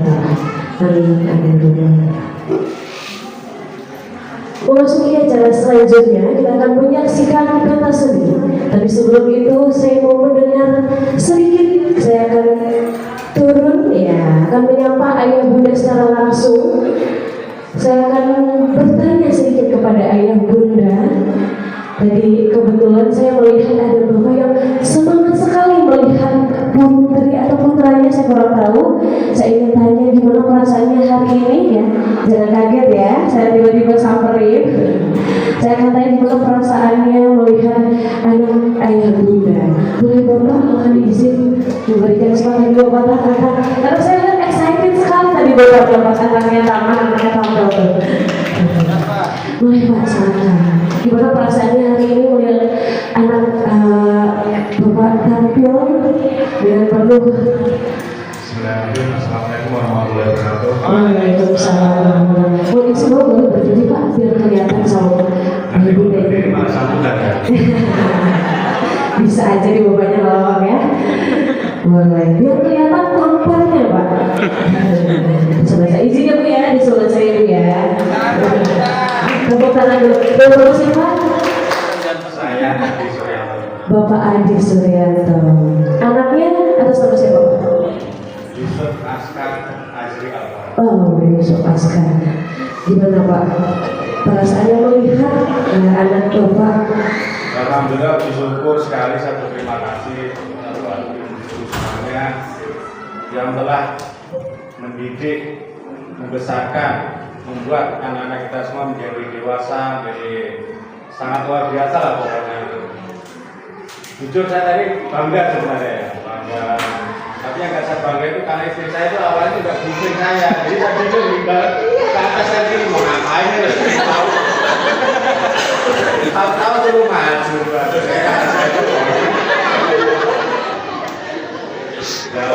Amin, amin, amin. Memasuki acara selanjutnya, kita akan menyaksikan pentas seni. Tapi sebelum itu, saya mau mendengar sedikit. Saya akan turun, ya, akan menyapa ayah bunda secara langsung. Saya akan bertanya sedikit kepada ayah bunda. Tadi kebetulan saya melihat ada bapak yang semangat sekali melihat putri atau putranya, saya kurang tahu. Saya ingin tanya gimana perasaannya hari ini, ya. Jangan kaget ya, saya tiba-tiba samperin. Saya akan tanya gimana perasaannya melihat anak ayah bunda. Boleh bapak mohon izin memberikan semangat dua patah kata. Karena saya lihat excited sekali tadi bapak lepas anaknya tampil tuh. Boleh pak, silakan. Gimana perasaannya hari ini melihat anak bapak tampil dengan penuh. Assalamualaikum warahmatullahi wabarakatuh. Waalaikumsalam. Boleh semua boleh berdiri pak biar kelihatan sama ibu dari bisa aja di bapaknya lawak ya. Boleh biar kelihatan tampilnya pak. Sebelah saya izinnya bu ya, di sebelah saya bu ya. Tepuk tangan dulu. Bapak siapa? Saya Adi Suryanto. Bapak Adi Suryanto. Anaknya atas nama siapa? Yusuf Askar Azri Alfa. Oh, Yusuf Askar. Gimana Pak? Perasaannya melihat anak Bapak? Alhamdulillah bersyukur sekali, saya berterima kasih kepada ibu semuanya yang telah mendidik, membesarkan, membuat anak-anak kita semua menjadi dewasa, menjadi sangat luar biasa lah pokoknya. Jujur saya tadi bangga sebenarnya ya, bangga. Tapi yang gak saya bangga itu karena istri saya itu awalnya juga bimbing saya. Jadi saya bingung tinggal ke atas saya gini mau ngapain ya, tahu-tahu dulu maju. Terus saya kata saya itu ya,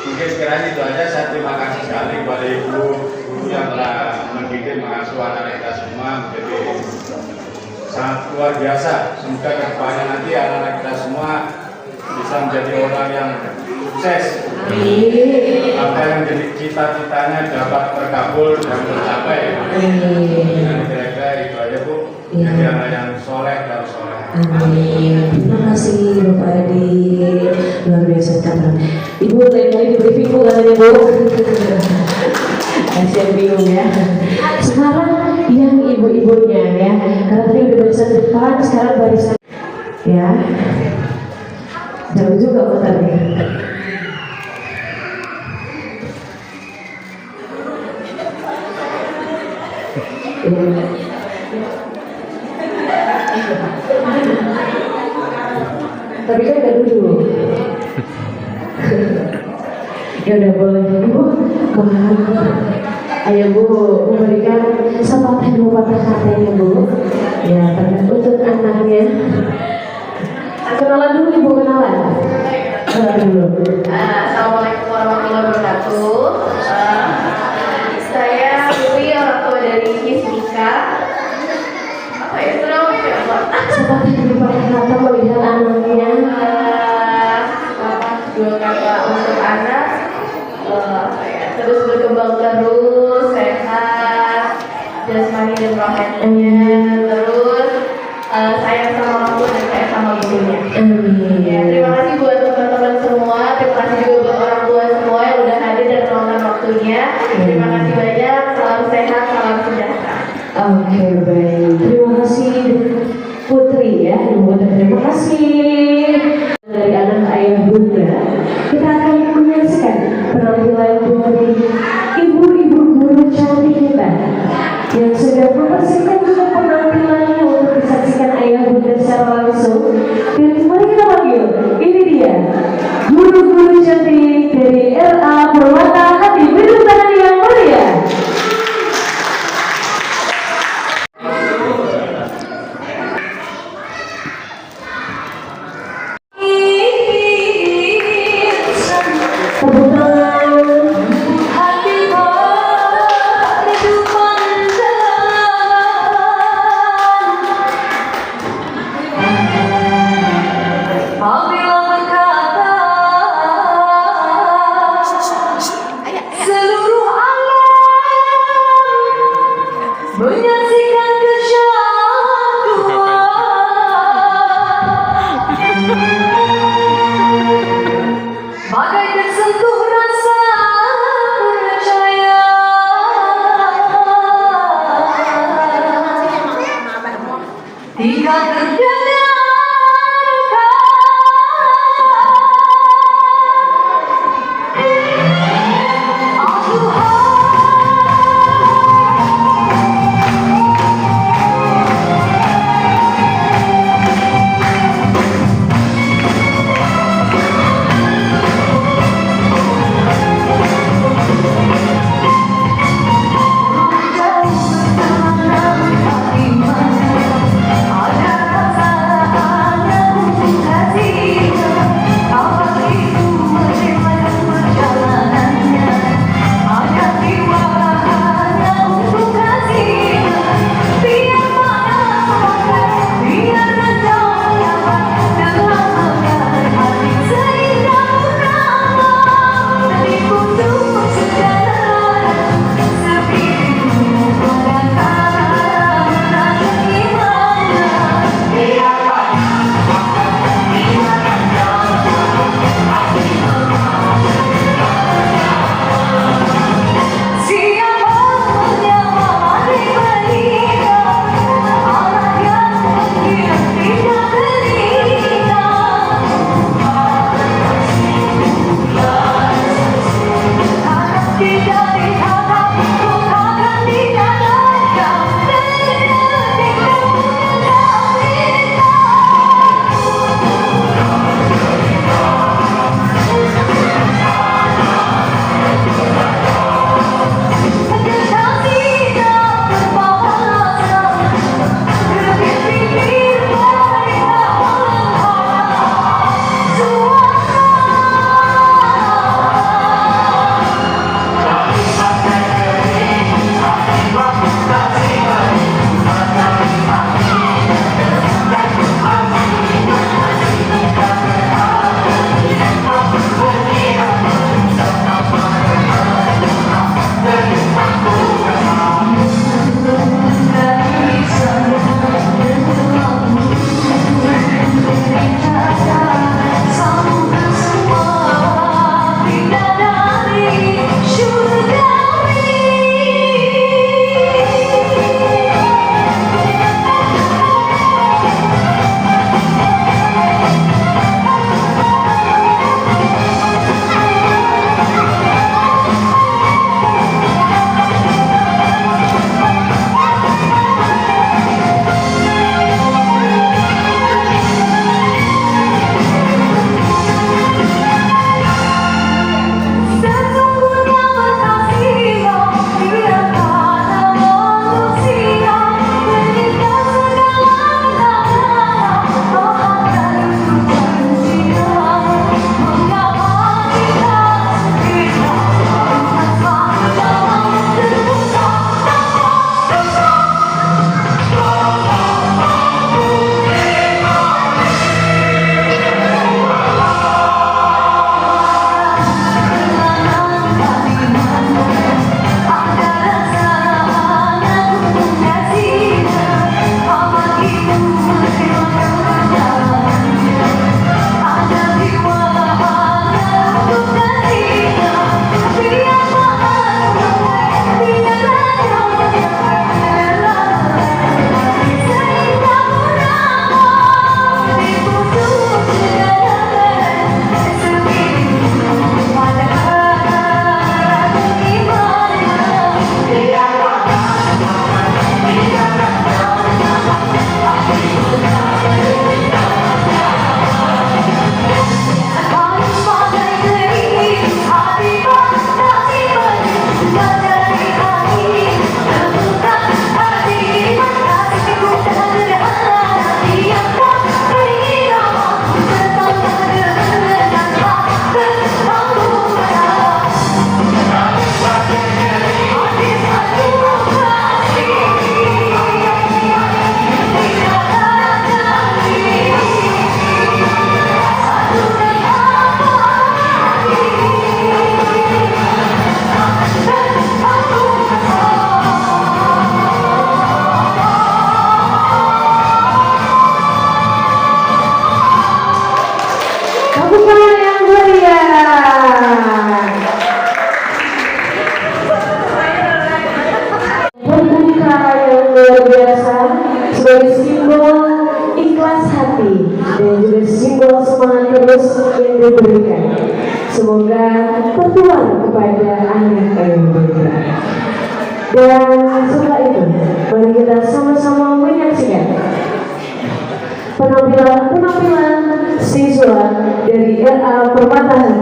mungkin sekiranya itu aja. Saya terima kasih sekali kepada ibu guru yang telah mendidik, mengasuh anak kita semua menjadi sangat luar biasa. Semoga kedepannya nanti anak-anak kita semua bisa menjadi orang yang sukses. Apa yang jadi cita-citanya dapat terkabul dan tercapai. Dengan kira-kira itu aja bu. Jadi anak yang soleh dan soleh. Amin. Terima kasih Bapak Adi, luar biasa kan. Ibu lain kali di briefing bu katanya bu. Saya bingung ya. Sekarang yang ibu-ibunya ya. Karena tadi udah barisan depan, sekarang barisan ya. Jauh juga motornya. Tapi kan gak dulu. Ya udah boleh ibu. Ayo bu memberikan sepatah dua patah katanya bu. Ya untuk anaknya. Kenalan dulu ibu, kenalan. Kenalan dulu. Assalamualaikum warahmatullahi wabarakatuh. Saya Dewi, orang tua dari Yesika. Apa ya? Sepatah dua patah kata melihat anaknya. Dua kata untuk anak. Apa ya? Terus berkembang terus, sehat, jasmani dan rohaninya. Terus sayang sama orang tua dan sayang sama ibunya. Amin. Ya, terima kasih buat teman-teman semua. Terima kasih juga buat orang tua semua yang udah hadir dan meluangkan waktunya. Terima kasih banyak. Salam sehat, salam sejahtera. Oke, baik. Terima kasih Putri ya, Ibu Putri. Terima kasih dari anak ayah bunda. Kita akan menyaksikan penampilan Putri, ibu-ibu guru cantik kita yang sudah mempersiapkan juga penampilannya untuk disaksikan ayah bunda secara langsung. Dan mari kita panggil, ini dia guru-guru cantik dari RA Permata Hati. Beri tangan yang meriah. terus yang diberikan. Semoga tertular kepada anak yang bergerak. Dan setelah itu, mari kita sama-sama menyaksikan penampilan siswa dari RA Permata